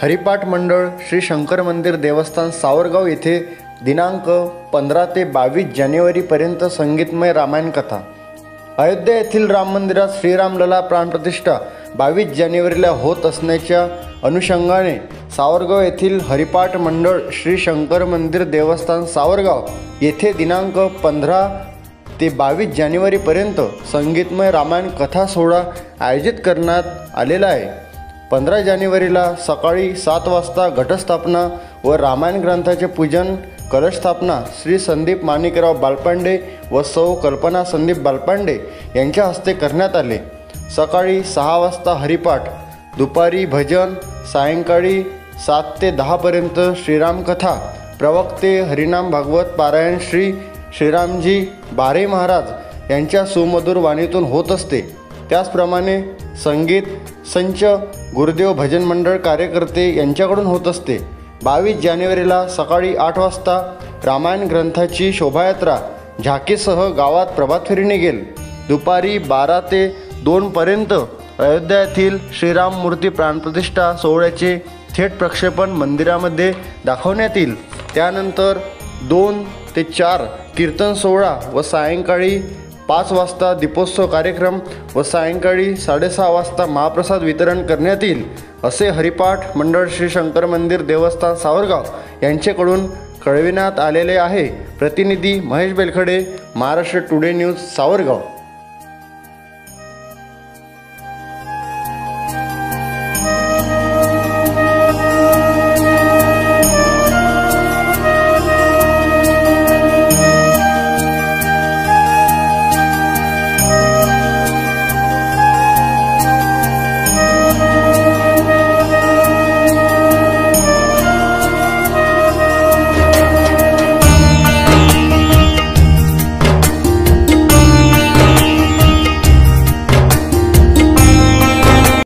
हरिपाठ मंडळ श्री शंकर मंदिर देवस्थान सावरगाव येथे दिनांक 15 ते 22 जानेवारीपर्यंत संगीतमय रामायण कथा। अयोध्या येथील राम मंदिरात श्रीरामलला प्राणप्रतिष्ठा 22 जानेवारीला होत असण्याच्या अनुषंगाने सावरगाव येथील हरिपाठ मंडळ श्री शंकर मंदिर देवस्थान सावरगाव येथे दिनांक 15 ते 22 जानेवारीपर्यंत संगीतमय रामायण कथा सोहळा आयोजित करण्यात आलेला आहे। 15 जानेवारीला सकाळी 7 वाजता घटस्थापना व रामायण ग्रंथाचे पूजन कलशस्थापना श्री संदीप माणिकराव बालपांडे व सौ कल्पना संदीप बालपांडे यांच्या हस्ते करण्यात आले। सकाळी 6 वाजता हरिपाठ, दुपारी भजन, सायंकाळी 7 ते 10 पर्यंत श्रीराम कथा, प्रवक्ते हरिनाम भागवत पारायण श्री श्रीरामजी बारे महाराज यांच्या सुमधुर वाणीतून होत असते। त्याचप्रमाणे संगीत संच गुरुदेव भजन मंडळ कार्यकर्ते यांच्याकडून होत असते। 22 जानेवारीला सकाळी 8 वाजता रामायण ग्रंथाची शोभायात्रा झाकीसह गावात प्रभात फेरी निघेल। दुपारी 12 ते 2 पर्यंत अयोध्या येथील श्रीराम मूर्ती प्राणप्रतिष्ठा सोहळ्याचे थेट प्रक्षेपण मंदिरामध्ये दाखवण्यात येईल। त्यानंतर 2 ते 4 कीर्तन सोहळा व सायंकाळी 5 वाजता दीपोत्सव कार्यक्रम व सायंकाळी 6:30 वाजता महाप्रसाद वितरण करण्यात येईल, असे हरिपाठ मंडळ श्री शंकर मंदिर देवस्थान सावरगाव यांच्याकडून कळविण्यात आलेले आहे। प्रतिनिधी महेश बेलखडे, महाराष्ट्र टुडे न्यूज, सावरगाव।